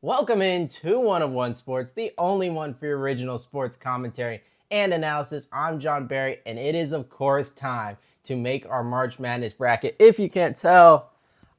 Welcome into One of One Sports, the only one for your original sports commentary and analysis. I'm John Barry, and it is, of course, time to make our March Madness bracket. If you can't tell,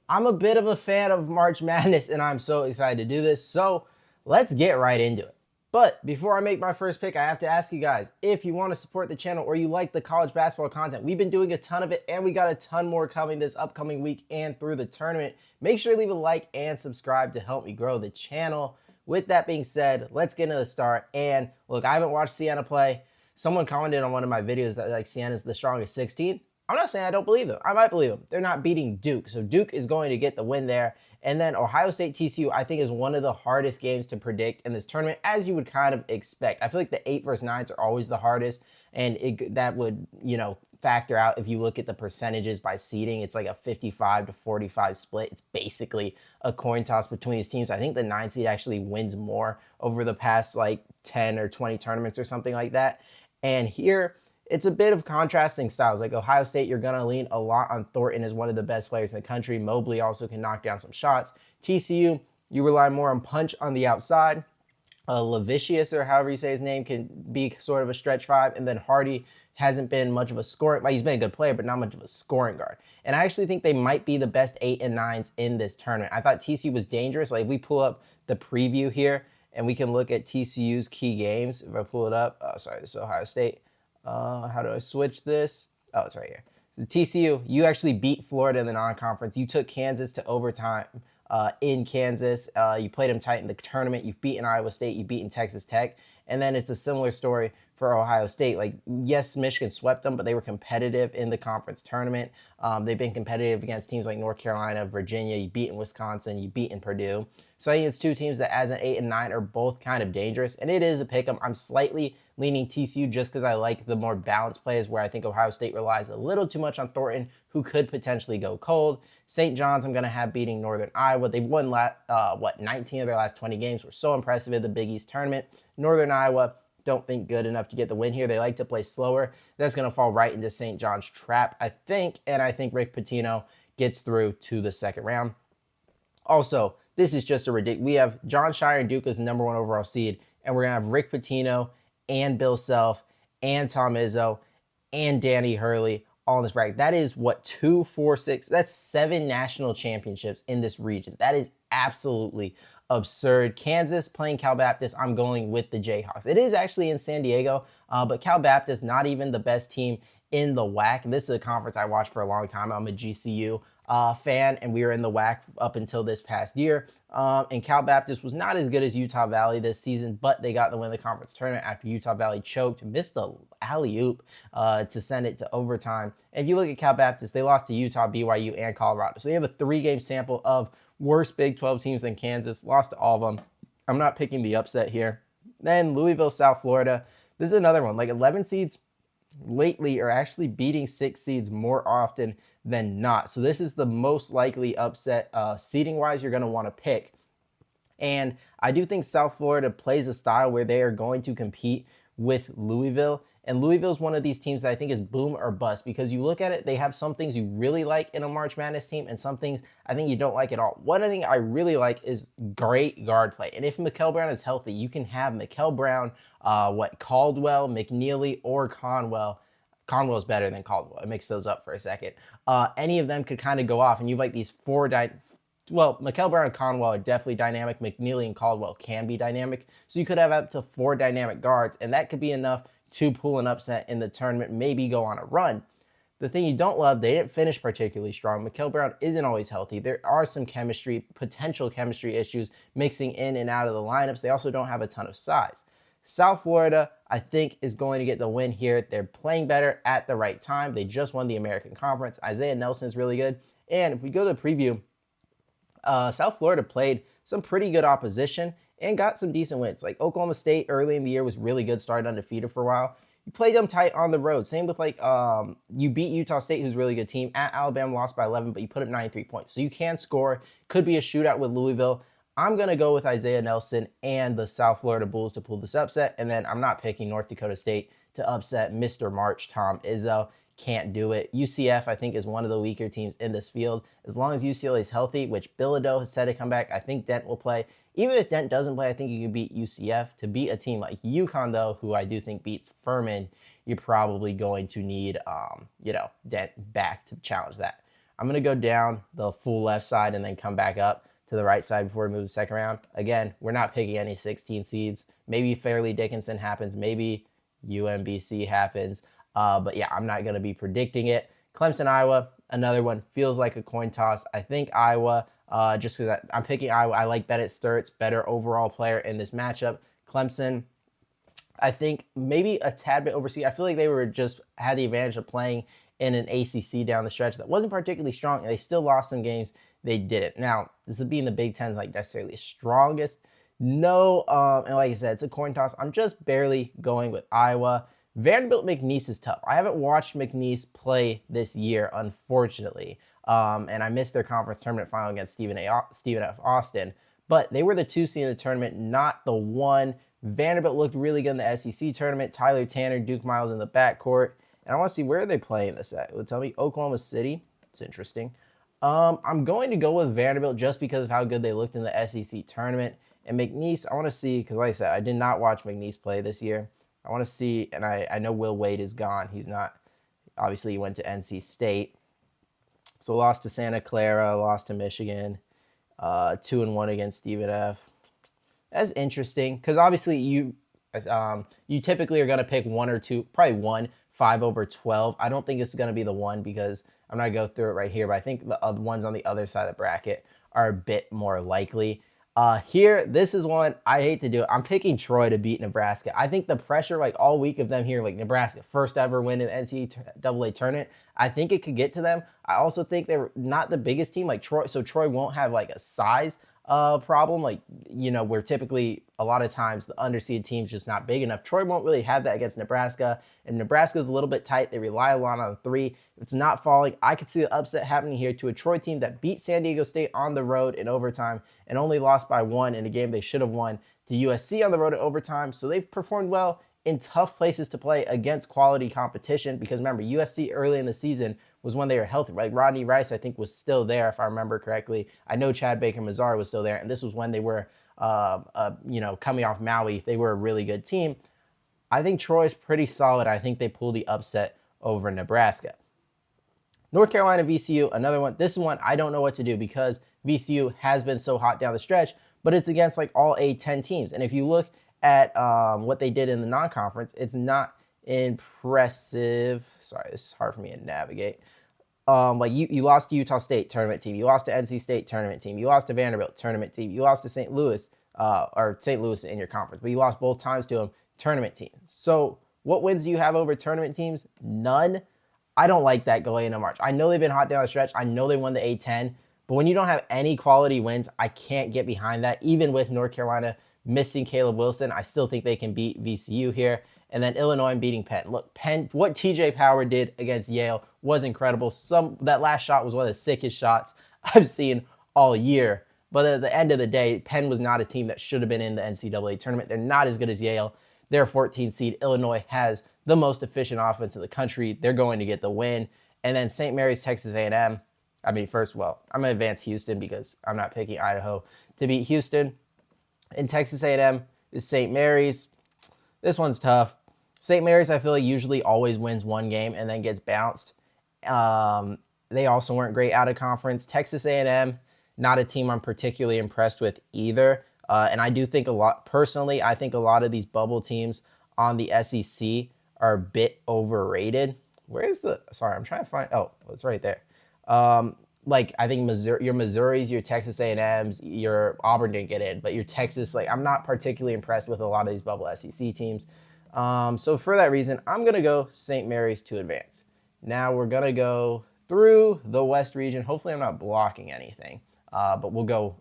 I'm a bit of a fan of March Madness, and I'm so excited to do this. So let's get right into it. But before I make my first pick, I have to ask you guys if you want to support the channel or you like the college basketball content. We've been doing a ton of it, and we got a ton more coming this upcoming week and through the tournament. Make sure to leave a like and subscribe to help me grow the channel. With that being said, let's get into the start. And look, I haven't watched Siena play. Someone commented on one of my videos that like Siena is the strongest 16. I'm not saying I don't believe them. I might believe them. They're not beating Duke. So Duke is going to get the win there. And then Ohio State TCU, I think, is one of the hardest games to predict in this tournament, as you would kind of expect. I feel like the 8 versus 9s are always the hardest. And that would, factor out if you look at the percentages by seeding. It's like a 55 to 45 split. It's basically a coin toss between these teams. I think the 9 seed actually wins more over the past like 10 or 20 tournaments or something like that. And here, it's a bit of contrasting styles. Like Ohio State, you're going to lean a lot on Thornton as one of the best players in the country. Mobley also can knock down some shots. TCU, you rely more on punch on the outside. Levicius, or however you say his name, can be sort of a stretch 5. And then Hardy hasn't been much of a scoring, he's been a good player, but not much of a scoring guard. And I actually think they might be the best 8 and 9s in this tournament. I thought TCU was dangerous. Like if we pull up the preview here and we can look at TCU's key games. If I pull it up, sorry, this is Ohio State. How do I switch this? Oh, it's right here. So TCU, you actually beat Florida in the non-conference. You took Kansas to overtime in Kansas. You played them tight in the tournament. You've beaten Iowa State. You've beaten Texas Tech. And then it's a similar story for Ohio State. Like, yes, Michigan swept them, but they were competitive in the conference tournament. They've been competitive against teams like North Carolina, Virginia. You beat in Wisconsin. You beat in Purdue. So I think it's two teams that, as an 8 and 9, are both kind of dangerous. And it is a pick 'em. I'm slightly leaning TCU just because I like the more balanced plays, where I think Ohio State relies a little too much on Thornton, who could potentially go cold. St. John's, I'm going to have beating Northern Iowa. They've won 19 of their last 20 games. Were so impressive at the Big East tournament. Northern Iowa, don't think good enough to get the win here. They like to play slower. That's going to fall right into St. John's trap, I think. And I think Rick Pitino gets through to the second round. Also, this is just a ridiculous. We have Jon Scheyer and Duke as the number 1 overall seed, and we're going to have Rick Pitino and Bill Self and Tom Izzo and Danny Hurley all in this bracket. That is what, 2, 4, 6, that's 7 national championships in this region. That is absolutely absurd. Kansas playing Cal Baptist, I'm going with the Jayhawks. It is actually in San Diego, but Cal Baptist, not even the best team in the WAC. This is a conference I watched for a long time. I'm a GCU fan, and we were in the WAC up until this past year. And Cal Baptist was not as good as Utah Valley this season, but they got the win of the conference tournament after Utah Valley choked, missed the alley-oop to send it to overtime. And if you look at Cal Baptist, they lost to Utah, BYU, and Colorado. So you have a 3-game sample of worse Big 12 teams than Kansas, lost to all of them. I'm not picking the upset here. Then Louisville, South Florida. This is another one. Like 11 seeds lately are actually beating 6 seeds more often than not. So this is the most likely upset seeding wise you're going to want to pick. And I do think South Florida plays a style where they are going to compete with Louisville. And Louisville is one of these teams that I think is boom or bust, because you look at it, they have some things you really like in a March Madness team and some things I think you don't like at all. One thing I really like is great guard play. And if Mikal Brown is healthy, you can have Mikal Brown, Caldwell, McNeely, or Conwell. Conwell's better than Caldwell. I mix those up for a second. Any of them could kind of go off, and you have like these 4 Mikal Brown and Conwell are definitely dynamic. McNeely and Caldwell can be dynamic. So you could have up to 4 dynamic guards, and that could be enough to pull an upset in the tournament, maybe go on a run. The thing you don't love, they didn't finish particularly strong. Mikal Brown isn't always healthy. There are some potential chemistry issues mixing in and out of the lineups. They also don't have a ton of size. South Florida, I think, is going to get the win here. They're playing better at the right time. They just won the American Conference. Isaiah Nelson is really good. And if we go to the preview, South Florida played some pretty good opposition and got some decent wins. Like Oklahoma State early in the year was really good, started undefeated for a while. You played them tight on the road. Same with you beat Utah State, who's a really good team. At Alabama, lost by 11, but you put up 93 points. So you can score. Could be a shootout with Louisville. I'm going to go with Isaiah Nelson and the South Florida Bulls to pull this upset. And then I'm not picking North Dakota State to upset Mr. March, Tom Izzo. can't do it. UCF, I think, is one of the weaker teams in this field. As long as UCLA is healthy, which Bilodeau has said to come back, I think Dent will play. Even if Dent doesn't play, I think you can beat UCF. To beat a team like UConn, though, who I do think beats Furman, you're probably going to need, Dent back to challenge that. I'm going to go down the full left side and then come back up to the right side before we move the second round. Again, we're not picking any 16 seeds. Maybe Fairleigh Dickinson happens. Maybe UMBC happens. But yeah, I'm not going to be predicting it. Clemson, Iowa, another one. Feels like a coin toss. I think Iowa, just because I'm picking Iowa. I like Bennett Sturts, better overall player in this matchup. Clemson, I think maybe a tad bit overseas. I feel like they had the advantage of playing in an ACC down the stretch that wasn't particularly strong, and they still lost some games. They didn't. Now, this would be in the Big Ten, like necessarily strongest. No, and like I said, it's a coin toss. I'm just barely going with Iowa. Vanderbilt McNeese is tough. I haven't watched McNeese play this year, unfortunately, and I missed their conference tournament final against Stephen F. Austin. But they were the 2 seed in the tournament, not the 1. Vanderbilt looked really good in the SEC tournament. Tyler Tanner, Duke Miles in the backcourt. And I want to see where are they playing this at. It would tell me Oklahoma City. It's interesting. I'm going to go with Vanderbilt just because of how good they looked in the SEC tournament. And McNeese, I want to see, because like I said, I did not watch McNeese play this year. I want to see, and I know Will Wade is gone. He's not, obviously he went to NC State. So lost to Santa Clara, lost to Michigan, 2-1 against Stephen F. That's interesting, because obviously you typically are going to pick 1 or 2, probably 1, 5 over 12. I don't think it's going to be the 1 because I'm not going to go through it right here, but I think the ones on the other side of the bracket are a bit more likely. Here, this is one I hate to do it. I'm picking Troy to beat Nebraska. I think the pressure, like all week of them here, like Nebraska, first ever win in the NCAA tournament, I think it could get to them. I also think they're not the biggest team like Troy, so Troy won't have like a size problem. Like, where typically a lot of times the underseeded team's just not big enough. Troy won't really have that against Nebraska. And Nebraska's a little bit tight. They rely a lot on 3. If it's not falling, I could see the upset happening here to a Troy team that beat San Diego State on the road in overtime and only lost by 1 in a game they should have won, to USC on the road in overtime. So they've performed well in tough places to play against quality competition, because remember, USC early in the season was when they were healthy. Like Rodney Rice, I think, was still there, if I remember correctly. I know Chad Baker-Mazara was still there, and this was when they were, coming off Maui. They were a really good team. I think Troy's pretty solid. I think they pull the upset over Nebraska. North Carolina, VCU, another one. This is one I don't know what to do because VCU has been so hot down the stretch, but it's against like all A10 teams. And if you look at what they did in the non-conference, it's not impressive. Sorry, this is hard for me to navigate. Like you lost to Utah State tournament team, you lost to NC State tournament team, you lost to Vanderbilt tournament team, you lost to St. Louis in your conference, but you lost both times to them tournament teams. So what wins do you have over tournament teams? None. I don't like that going into March. I know they've been hot down the stretch. I know they won the A10, but when you don't have any quality wins, I can't get behind that. Even with North Carolina missing Caleb Wilson, I still think they can beat VCU here. And then Illinois beating Penn. Look, Penn, what TJ Power did against Yale was incredible. That last shot was one of the sickest shots I've seen all year. But at the end of the day, Penn was not a team that should have been in the NCAA tournament. They're not as good as Yale. They're a 14 seed. Illinois has the most efficient offense in the country. They're going to get the win. And then St. Mary's, Texas A&M. I'm going to advance Houston because I'm not picking Idaho to beat Houston. And Texas A&M is St. Mary's. This one's tough. St. Mary's, I feel like, usually always wins one game and then gets bounced. They also weren't great out of conference. Texas A&M, not a team I'm particularly impressed with either. And I do think I think a lot of these bubble teams on the SEC are a bit overrated. I'm trying to find, it's right there. I think your Missouris, your Texas A&Ms, your Auburn didn't get in, but your Texas, I'm not particularly impressed with a lot of these bubble SEC teams. So for that reason, I'm going to go St. Mary's to advance. Now we're going to go through the West region. Hopefully I'm not blocking anything, but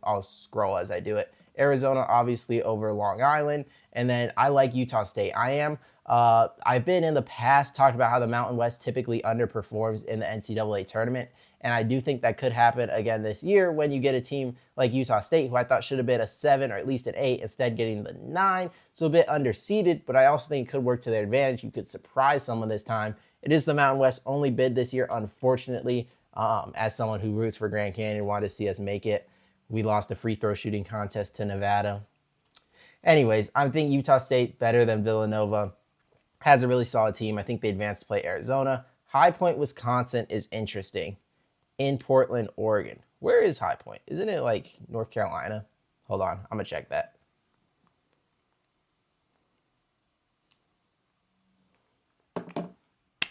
I'll scroll as I do it. Arizona, obviously, over Long Island. And then I like Utah State. I've been in the past talked about how the Mountain West typically underperforms in the NCAA tournament. And I do think that could happen again this year when you get a team like Utah State, who I thought should have been a 7 or at least an 8, instead getting the 9. So a bit underseeded, but I also think it could work to their advantage. You could surprise someone this time It is the Mountain West only bid this year, unfortunately. As someone who roots for Grand Canyon, wanted to see us make it. We lost a free throw shooting contest to Nevada. Anyways, I think Utah State's better than Villanova. Has a really solid team. I think they advanced to play Arizona. High Point, Wisconsin is interesting. In Portland, Oregon. Where is High Point? Isn't it like North Carolina? Hold on, I'm gonna check that.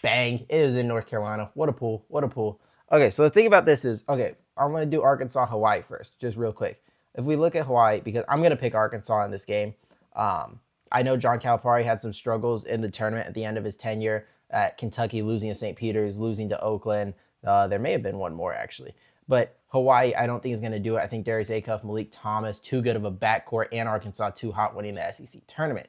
Bang, it is in North Carolina. What a pool, what a pool. Okay, so the thing about this is, okay, I'm gonna do Arkansas, Hawaii first, just real quick. If we look at Hawaii, because I'm gonna pick Arkansas in this game. I know John Calipari had some struggles in the tournament at the end of his tenure at Kentucky, losing to St. Peter's, losing to Oakland. There may have been one more actually. But Hawaii, I don't think is going to do it. I think Darius Acuff, Malik Thomas, too good of a backcourt, and Arkansas too hot winning the SEC tournament.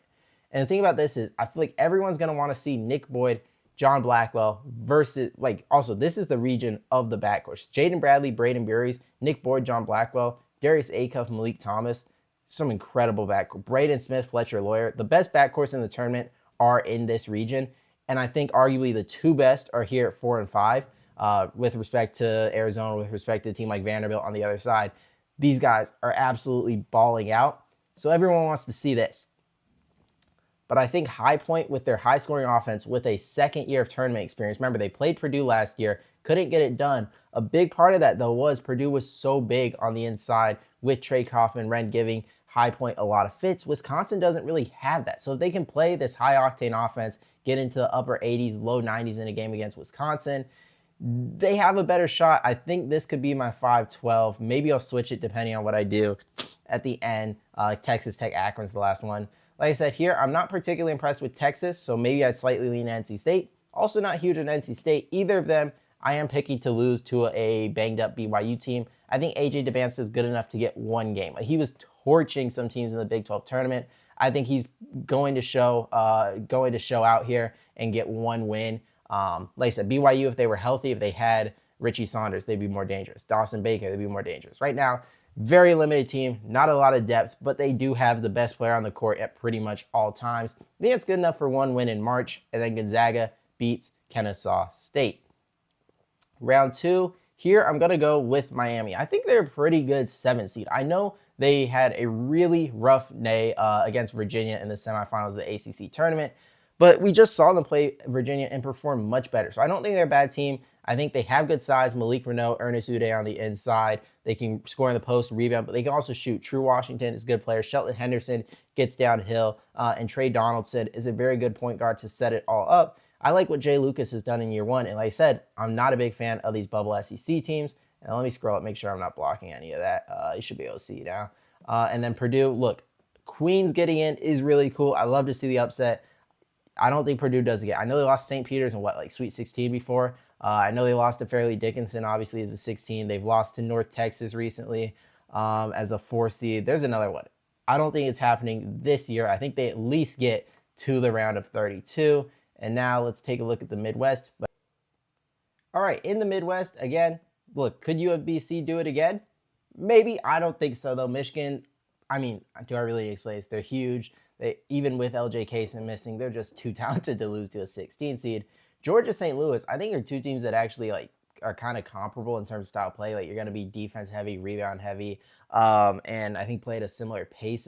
And the thing about this is, I feel like everyone's going to want to see Nick Boyd, John Blackwell versus, like, also, this is the region of the backcourts. Jaden Bradley, Braden Burries, Nick Boyd, John Blackwell, Darius Acuff, Malik Thomas. Some incredible backcourt. Braden Smith, Fletcher Loyer. The best backcourts in the tournament are in this region. And I think arguably the two best are here at 4 and 5. With respect to Arizona, with respect to a team like Vanderbilt on the other side. These guys are absolutely balling out. So everyone wants to see this. But I think High Point, with their high-scoring offense, with a second year of tournament experience, remember, they played Purdue last year, couldn't get it done. A big part of that, though, was Purdue was so big on the inside with Trey Kaufman, Ren giving High Point a lot of fits. Wisconsin doesn't really have that. So if they can play this high-octane offense, get into the upper 80s, low 90s in a game against Wisconsin, they have a better shot. I think this could be my 5-12. Maybe I'll switch it depending on what I do at the end. Texas Tech, Akron's the last one. Like I said here, I'm not particularly impressed with Texas, so maybe I'd slightly lean NC State. Also not huge on NC State. Either of them, I am picking to lose to a banged-up BYU team. I think AJ DeBansta is good enough to get one game. He was torching some teams in the Big 12 tournament. I think he's going to show out here and get one win. Like I said, BYU, if they were healthy, if they had Richie Saunders, they'd be more dangerous. Dawson Baker, they'd be more dangerous. Right now, very limited team, not a lot of depth, but they do have the best player on the court at pretty much all times. I think it's good enough for one win in March, and then Gonzaga beats Kennesaw State. Round 2, here I'm going to go with Miami. I think they're a pretty good 7 seed. I know they had a really rough day against Virginia in the semifinals of the ACC tournament, but we just saw them play Virginia and perform much better. So I don't think they're a bad team. I think they have good size. Malik Reneau, Ernest Uday on the inside. They can score in the post, rebound, but they can also shoot. True Washington is a good player. Shelton Henderson gets downhill. And Trey Donaldson is a very good point guard to set it all up. I like what Jay Lucas has done in year 1. And like I said, I'm not a big fan of these bubble SEC teams. And let me scroll up, make sure I'm not blocking any of that. It should be OC now. And then Purdue, look, Queens getting in is really cool. I love to see the upset. I don't think Purdue does it again. I know they lost St. Peter's in Sweet 16 before. I know they lost to Fairleigh Dickinson, obviously, as a 16. They've lost to North Texas recently as a 4 seed. There's another one. I don't think it's happening this year. I think they at least get to the round of 32. And now let's take a look at the Midwest. All right, in the Midwest, again, look, could UMBC do it again? Maybe. I don't think so, though. Michigan, I mean, do I really explain this? They're huge. Even with LJ Kaysen missing, they're just too talented to lose to a 16 seed. Georgia, St. Louis, I think are two teams that actually are kind of comparable in terms of style play. You're going to be defense heavy, rebound heavy, and I think play at a similar pace.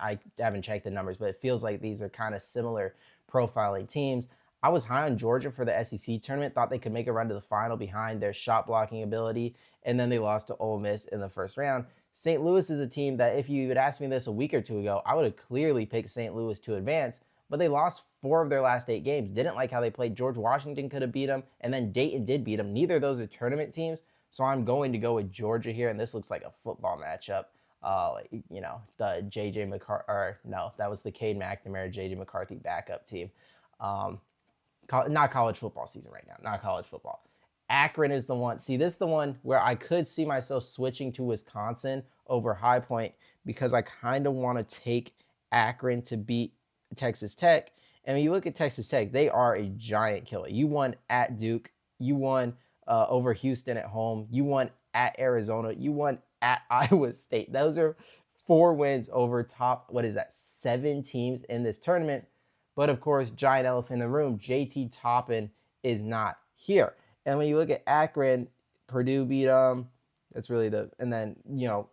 I haven't checked the numbers, but it feels like these are kind of similar profiling teams. I was high on Georgia for the SEC tournament, thought they could make a run to the final behind their shot blocking ability, and then they lost to Ole Miss in the first round. St. Louis is a team that if you had asked me this a week or two ago, I would have clearly picked St. Louis to advance, but they lost 4 of their last 8 games. Didn't like how they played. George Washington could have beat them, and then Dayton did beat them. Neither of those are tournament teams, so I'm going to go with Georgia here, and this looks like a football matchup. The J.J. McCarthy, or no, that was the Cade McNamara, J.J. McCarthy backup team. Not college football season right now, not college football. Akron is the one. See, this is the one where I could see myself switching to Wisconsin over High Point because I kind of want to take Akron to beat Texas Tech. And when you look at Texas Tech, they are a giant killer. You won at Duke. You won over Houston at home. You won at Arizona. You won at Iowa State. Those are 4 wins over top, 7 teams in this tournament. But of course, giant elephant in the room, JT Toppin is not here. And when you look at Akron, Purdue beat them. That's really and then,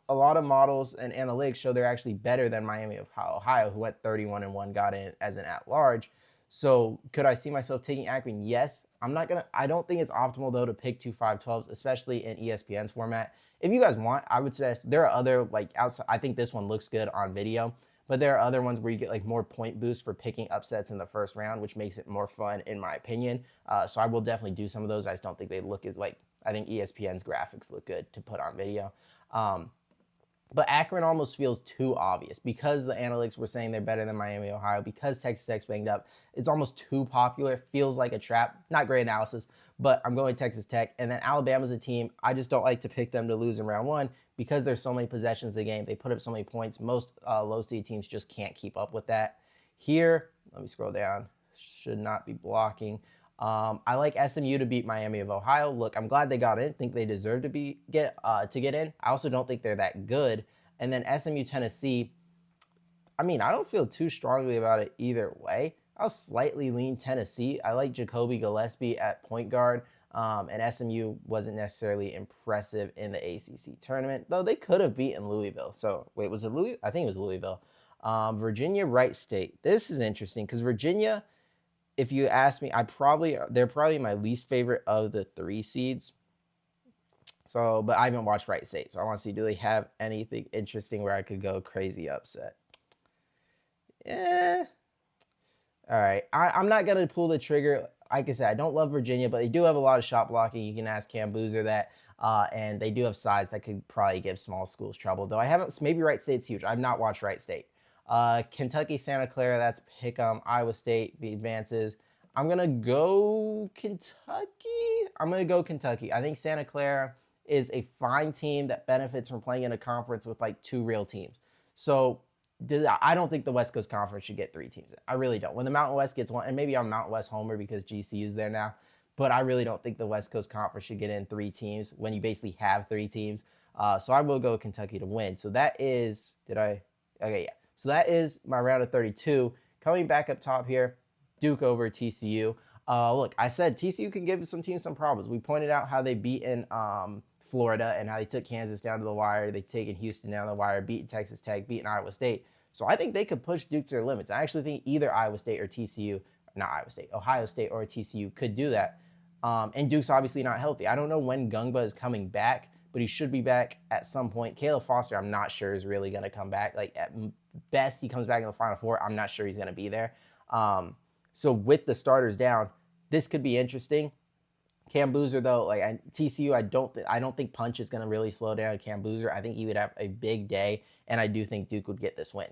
a lot of models and analytics show they're actually better than Miami of Ohio, who went 31-1, got in as an at-large. So could I see myself taking Akron? Yes. I don't think it's optimal though to pick 2 5-12s, especially in ESPN's format. If you guys want, I would suggest there are other outside. I think this one looks good on video, but there are other ones where you get more point boost for picking upsets in the first round, which makes it more fun in my opinion. So I will definitely do some of those. I just don't think they look as I think ESPN's graphics look good to put on video. But Akron almost feels too obvious because the analytics were saying they're better than Miami, Ohio, because Texas Tech's banged up. It's almost too popular. Feels like a trap. Not great analysis, but I'm going Texas Tech. And then Alabama's a team. I just don't like to pick them to lose in round one because there's so many possessions in the game. They put up so many points. Most low-seed teams just can't keep up with that. Here, let me scroll down. Should not be blocking. I like SMU to beat Miami of Ohio. Look, I'm glad they got in. Think they deserve to get in. I also don't think they're that good. And then SMU Tennessee. I don't feel too strongly about it either way. I'll slightly lean Tennessee. I like Jacoby Gillespie at point guard. And SMU wasn't necessarily impressive in the ACC tournament, though they could have beaten Louisville. So wait, was it Louisville? I think it was Louisville. Virginia Wright State. This is interesting because Virginia, if you ask me, they're probably my least favorite of the 3 seeds. So, but I haven't watched Wright State, so I want to see, do they have anything interesting where I could go crazy upset? Yeah. All right. I'm not going to pull the trigger. Like I said, I don't love Virginia, but they do have a lot of shot blocking. You can ask Cam Boozer that. And they do have size that could probably give small schools trouble. Though I haven't, maybe Wright State's huge. I've not watched Wright State. Kentucky, Santa Clara, that's pick'em. Iowa State advances. I'm going to go Kentucky. I think Santa Clara is a fine team that benefits from playing in a conference with 2 real teams. So I don't think the West Coast Conference should get 3 teams in. I really don't. When the Mountain West gets one, and maybe I'm Mountain West homer because GCU is there now, but I really don't think the West Coast Conference should get in 3 teams when you basically have 3 teams. So I will go Kentucky to win. So that is, okay, yeah. So that is my round of 32. Coming back up top here, Duke over TCU. Look, I said TCU can give some teams some problems. We pointed out how they beat in Florida and how they took Kansas down to the wire. They've taken Houston down to the wire, beaten Texas Tech, beaten Iowa State. So I think they could push Duke to their limits. I actually think either Ohio State or TCU or TCU could do that. And Duke's obviously not healthy. I don't know when Gungba is coming back, but he should be back at some point. Caleb Foster, I'm not sure is really going to come back. At best, he comes back in the Final Four. I'm not sure he's going to be there. So with the starters down, this could be interesting. Cam Boozer, though, TCU, I don't think Punch is going to really slow down Cam Boozer. I think he would have a big day, and I do think Duke would get this win.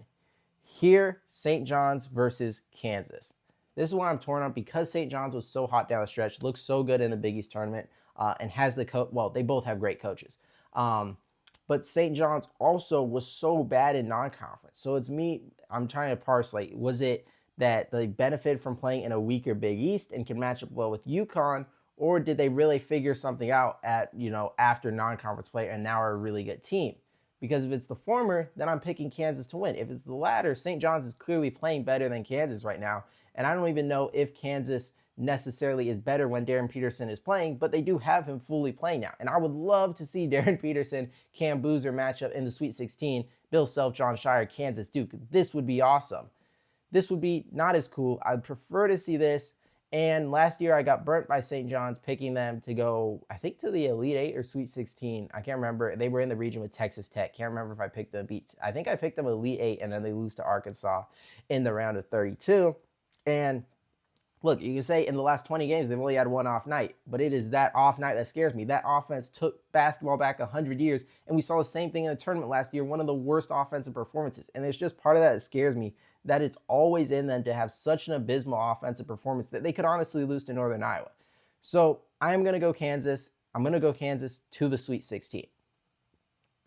Here, St. John's versus Kansas. This is why I'm torn on because St. John's was so hot down the stretch, looked so good in the Big East tournament, and has they both have great coaches. But St. John's also was so bad in non-conference. So I'm trying to parse, was it that they benefited from playing in a weaker Big East and can match up well with UConn, or did they really figure something out after non-conference play and now are a really good team? Because if it's the former, then I'm picking Kansas to win. If it's the latter, St. John's is clearly playing better than Kansas right now. And I don't even know if Kansas necessarily is better when Darren Peterson is playing, but they do have him fully playing now. And I would love to see Darren Peterson, Cam Boozer matchup in the Sweet 16, Bill Self, John Shire, Kansas, Duke. This would be awesome. This would be not as cool. I'd prefer to see this. And last year I got burnt by St. John's picking them to go, I think, to the Elite 8 or Sweet 16. I can't remember. They were in the region with Texas Tech. Can't remember if I picked them I think I picked them Elite 8 and then they lose to Arkansas in the round of 32. And look, you can say in the last 20 games, they've only had one off night, but it is that off night that scares me. That offense took basketball back 100 years, and we saw the same thing in the tournament last year, one of the worst offensive performances. And there's just part of that scares me, that it's always in them to have such an abysmal offensive performance that they could honestly lose to Northern Iowa. So I am going to go Kansas. I'm going to go Kansas to the Sweet 16.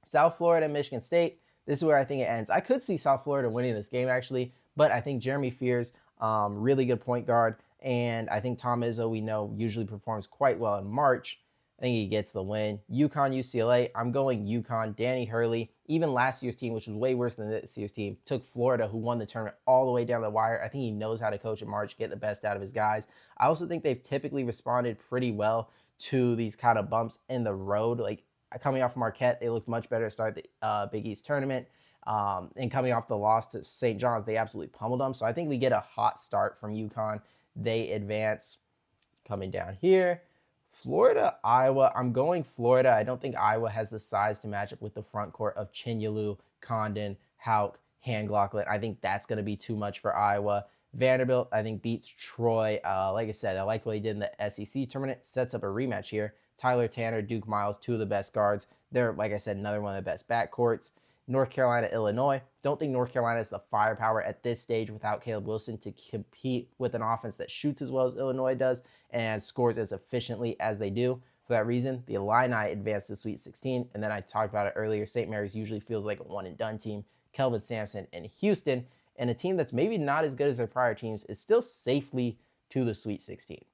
South Florida and Michigan State, this is where I think it ends. I could see South Florida winning this game, actually, but I think Jeremy Fears, really good point guard, and I think Tom Izzo, we know, usually performs quite well in March. I think he gets the win. UConn, UCLA. I'm going UConn. Danny Hurley, even last year's team, which was way worse than this year's team, took Florida, who won the tournament all the way down the wire. I think he knows how to coach in March, get the best out of his guys. I also think they've typically responded pretty well to these kind of bumps in the road. Like coming off Marquette, they looked much better to start the Big East tournament. And coming off the loss to St. John's, they absolutely pummeled them. So I think we get a hot start from UConn. They advance. Coming down here, Florida, Iowa. I'm going Florida. I don't think Iowa has the size to match up with the front court of Chinyelu, Condon, Hauk, Handglocklet. I think that's going to be too much for Iowa. Vanderbilt, I think, beats Troy. Like I said, I like what he did in the SEC tournament. Sets up a rematch here. Tyler Tanner, Duke Miles, two of the best guards. They're, like I said, another one of the best backcourts. North Carolina, Illinois. Don't think North Carolina has the firepower at this stage without Caleb Wilson to compete with an offense that shoots as well as Illinois does and scores as efficiently as they do. For that reason, the Illini advanced to Sweet 16. And then I talked about it earlier, St. Mary's usually feels like a one-and-done team. Kelvin Sampson and Houston, and a team that's maybe not as good as their prior teams, is still safely to the Sweet 16.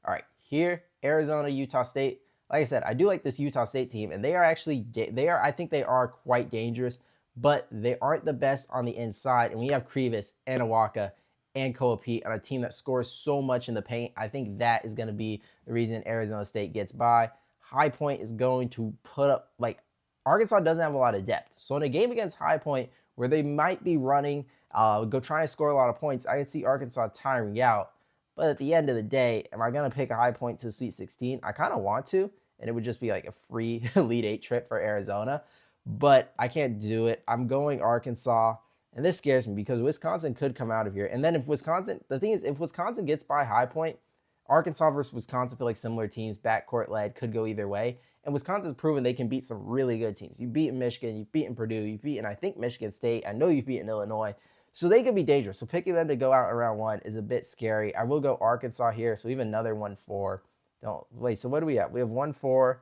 All right, here, Arizona, Utah State. Like I said, I do like this Utah State team, and I think they are quite dangerous, but they aren't the best on the inside. And we have Krivas, Anawaka, and Koa Pete on a team that scores so much in the paint. I think that is going to be the reason Arizona State gets by. High Point is going to put up, like, Arkansas doesn't have a lot of depth. So in a game against High Point, where they might be running, go try and score a lot of points, I could see Arkansas tiring out. But at the end of the day, am I going to pick a High Point to the Sweet 16? I kind of want to, and it would just be like a free Elite 8 trip for Arizona. But I can't do it. I'm going Arkansas, and this scares me because Wisconsin could come out of here. And then if Wisconsin, the thing is, if Wisconsin gets by High Point, Arkansas versus Wisconsin feel like similar teams, backcourt led, could go either way. And Wisconsin's proven they can beat some really good teams. You've beaten Michigan, you've beaten Purdue, you've beaten, I think, Michigan State. I know you've beaten Illinois. So they could be dangerous. So picking them to go out in round one is a bit scary. I will go Arkansas here. So we have another 1-4. Don't wait. So what do we have? We have 1-4,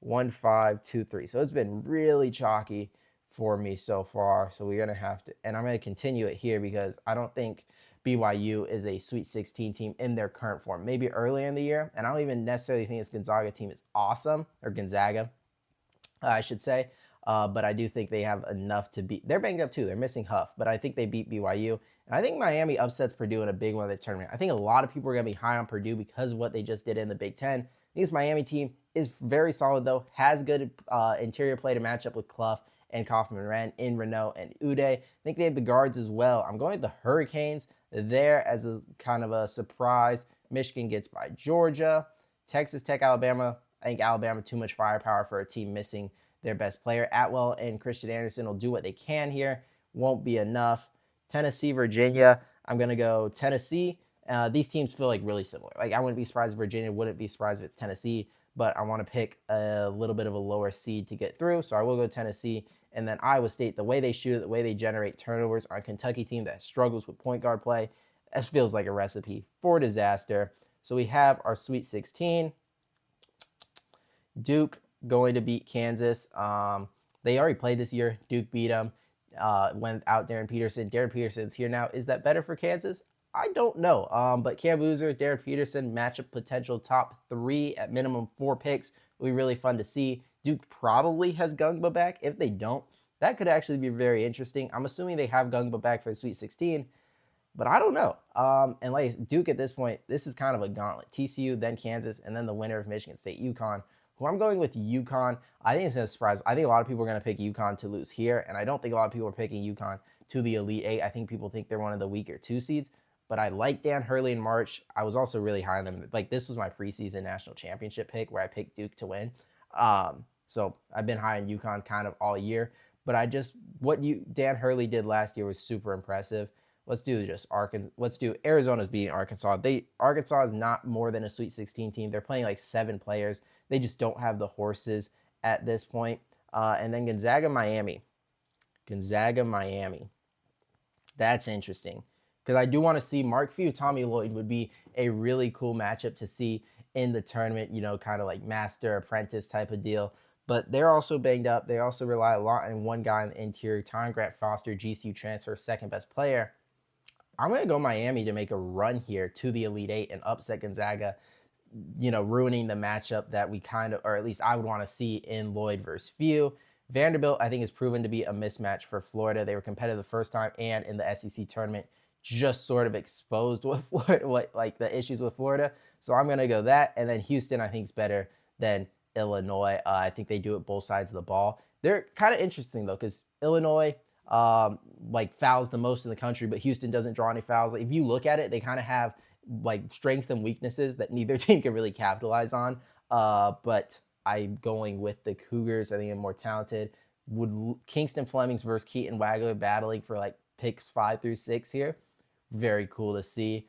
1-5, 2-3. So it's been really chalky for me so far. So we're gonna have to, and I'm gonna continue it here because I don't think BYU is a Sweet 16 team in their current form. Maybe earlier in the year, and I don't even necessarily think this Gonzaga team is awesome, or Gonzaga, I should say. But I do think they have enough to beat. They're banged up too. They're missing Huff, but I think they beat BYU. And I think Miami upsets Purdue in a big one of the tournament. I think a lot of people are going to be high on Purdue because of what they just did in the Big Ten. This Miami team is very solid, though. Has good interior play to match up with Clough and Kaufman-Renn in Renault and Uday. I think they have the guards as well. I'm going with the Hurricanes there as a kind of a surprise. Michigan gets by Georgia. Texas Tech, Alabama. I think Alabama too much firepower for a team missing their best player. Atwell and Christian Anderson will do what they can here. Won't be enough. Tennessee, Virginia. I'm going to go Tennessee. These teams feel like really similar. Like I wouldn't be surprised if Virginia, wouldn't be surprised if it's Tennessee, but I want to pick a little bit of a lower seed to get through. So I will go Tennessee. And then Iowa State, the way they shoot it, the way they generate turnovers on a Kentucky team that struggles with point guard play, that feels like a recipe for disaster. So we have our Sweet 16. Duke going to beat Kansas. They already played this year. Duke beat them. Went out Darren Peterson. Darren Peterson's here now. Is that better for Kansas? I don't know. But Cam Boozer, Darren Peterson, matchup potential top 3 at minimum 4 picks. Will be really fun to see. Duke probably has Gungba back. If they don't, that could actually be very interesting. I'm assuming they have Gungba back for the Sweet 16, but I don't know. And like Duke at this point, this is kind of a gauntlet. TCU, then Kansas, and then the winner of Michigan State, UConn. Who I'm going with UConn. I think it's a surprise. I think a lot of people are going to pick UConn to lose here, and I don't think a lot of people are picking UConn to the Elite 8. I think people think they're one of the weaker 2 seeds, but I like Dan Hurley in March. I was also really high on them. Like, this was my preseason national championship pick where I picked Duke to win. So I've been high on UConn kind of all year, but Dan Hurley did last year was super impressive. Let's do Arizona's beating Arkansas. Arkansas is not more than a Sweet 16 team. They're playing like 7 players. They just don't have the horses at this point. And then Gonzaga, Miami. That's interesting because I do want to see Mark Few, Tommy Lloyd would be a really cool matchup to see in the tournament, kind of like master apprentice type of deal. But they're also banged up. They also rely a lot on one guy in the interior, Tom Grant Foster, GCU transfer, second best player. I'm going to go Miami to make a run here to the Elite 8 and upset Gonzaga. ruining the matchup that we kind of, or at least I would want to see in Lloyd versus Few. Vanderbilt, I think, has proven to be a mismatch for Florida. They were competitive the first time, and in the SEC tournament, just sort of exposed what Florida, like the issues with Florida. So I'm gonna go that, and then Houston, I think, is better than Illinois. I think they do it both sides of the ball. They're kind of interesting though, because Illinois like fouls the most in the country, but Houston doesn't draw any fouls. Like, if you look at it, they kind of have like strengths and weaknesses that neither team can really capitalize on. But I'm going with the Cougars. I think they're more talented. Would Kingston Flemings versus Keaton Wagler battling for like picks 5 through 6 here? Very cool to see.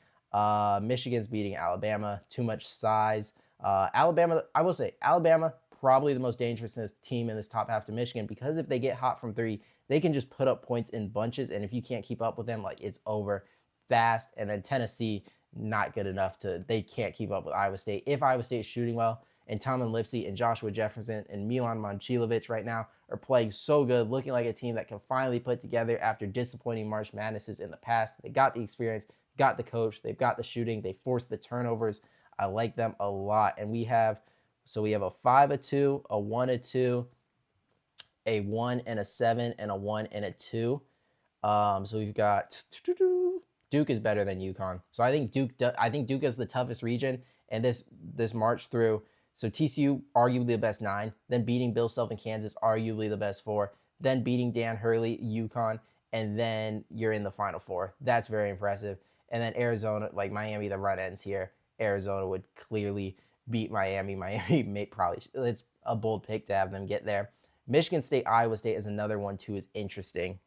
Michigan's beating Alabama. Too much size. Alabama, I will say, Alabama probably the most dangerous team in this top half to Michigan, because if they get hot from three, they can just put up points in bunches, and if you can't keep up with them, like, it's over fast. And then Tennessee, not good enough they can't keep up with Iowa State. If Iowa State's shooting well, and Tomlin Lipsey and Joshua Jefferson and Milan Momcilovic right now are playing so good, looking like a team that can finally put together after disappointing March Madnesses in the past. They got the experience, got the coach, they've got the shooting, they forced the turnovers. I like them a lot. And we have a 5-2, a 1-2, a 1 and a 7, and a 1 and a 2. So we've got Duke is better than UConn. So I think Duke is the toughest region, and this march through. So TCU, arguably the best 9, then beating Bill Self in Kansas, arguably the best 4, then beating Dan Hurley, UConn, and then you're in the Final Four. That's very impressive. And then Arizona, like Miami, the run ends here. Arizona would clearly beat Miami. Miami it's a bold pick to have them get there. Michigan State, Iowa State is another one too, is interesting.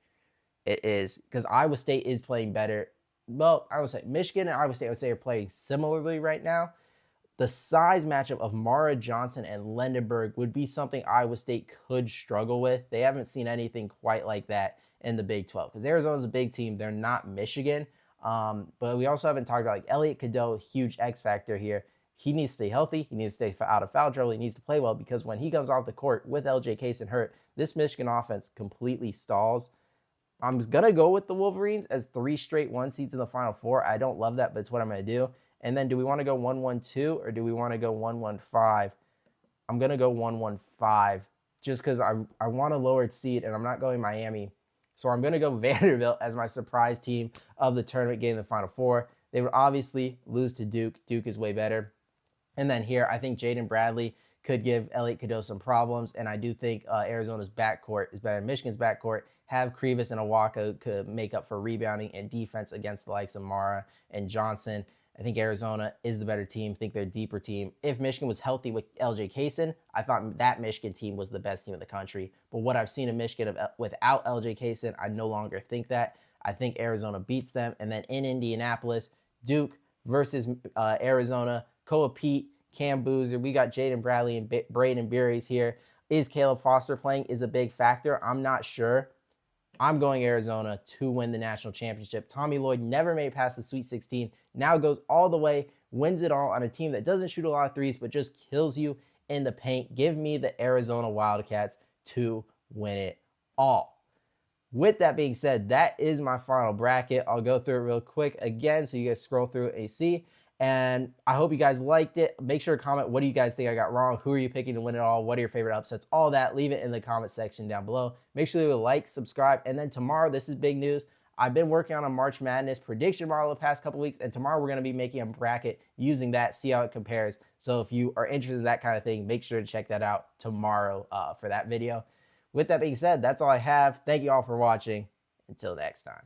It is, because Iowa State is playing better. Well, I would say Michigan and Iowa State, I would say, are playing similarly right now. The size matchup of Mara Johnson and Lendenberg would be something Iowa State could struggle with. They haven't seen anything quite like that in the Big 12, because Arizona's a big team. They're not Michigan. But we also haven't talked about, like, Elliot Cadeau, huge X factor here. He needs to stay healthy. He needs to stay out of foul trouble. He needs to play well, because when he comes off the court with LJ Kaysen hurt, this Michigan offense completely stalls. I'm going to go with the Wolverines as 3 straight 1 seeds in the Final Four. I don't love that, but it's what I'm going to do. And then do we want to go 1-1-2 or do we want to go 1-1-5? I'm going to go 1-1-5 just because I want a lowered seed, and I'm not going Miami. So I'm going to go Vanderbilt as my surprise team of the tournament, getting the Final Four. They would obviously lose to Duke. Duke is way better. And then here, I think Jaden Bradley could give Elliot Cadeau some problems, and I do think Arizona's backcourt is better than Michigan's backcourt. Have Krivas and Awaka could make up for rebounding and defense against the likes of Mara and Johnson. I think Arizona is the better team. I think they're a deeper team. If Michigan was healthy with LJ Kaysen, I thought that Michigan team was the best team in the country. But what I've seen in Michigan without LJ Kaysen, I no longer think that. I think Arizona beats them. And then in Indianapolis, Duke versus Arizona, Koa Pete, Cam Boozer. We got Jaden Bradley and Braden Beeries here. Is Caleb Foster playing is a big factor. I'm not sure. I'm going Arizona to win the national championship. Tommy Lloyd never made it past the Sweet 16. Now goes all the way, wins it all on a team that doesn't shoot a lot of threes, but just kills you in the paint. Give me the Arizona Wildcats to win it all. With that being said, that is my final bracket. I'll go through it real quick again so you guys scroll through and see. And I hope you guys liked it. Make sure to comment, what do you guys think I got wrong? Who are you picking to win it all? What are your favorite upsets? All that, leave it in the comment section down below. Make sure to like, subscribe, and then tomorrow, this is big news. I've been working on a March Madness prediction model the past couple weeks, and tomorrow we're going to be making a bracket using that, see how it compares. So if you are interested in that kind of thing, make sure to check that out tomorrow for that video. With that being said, that's all I have. Thank you all for watching. Until next time.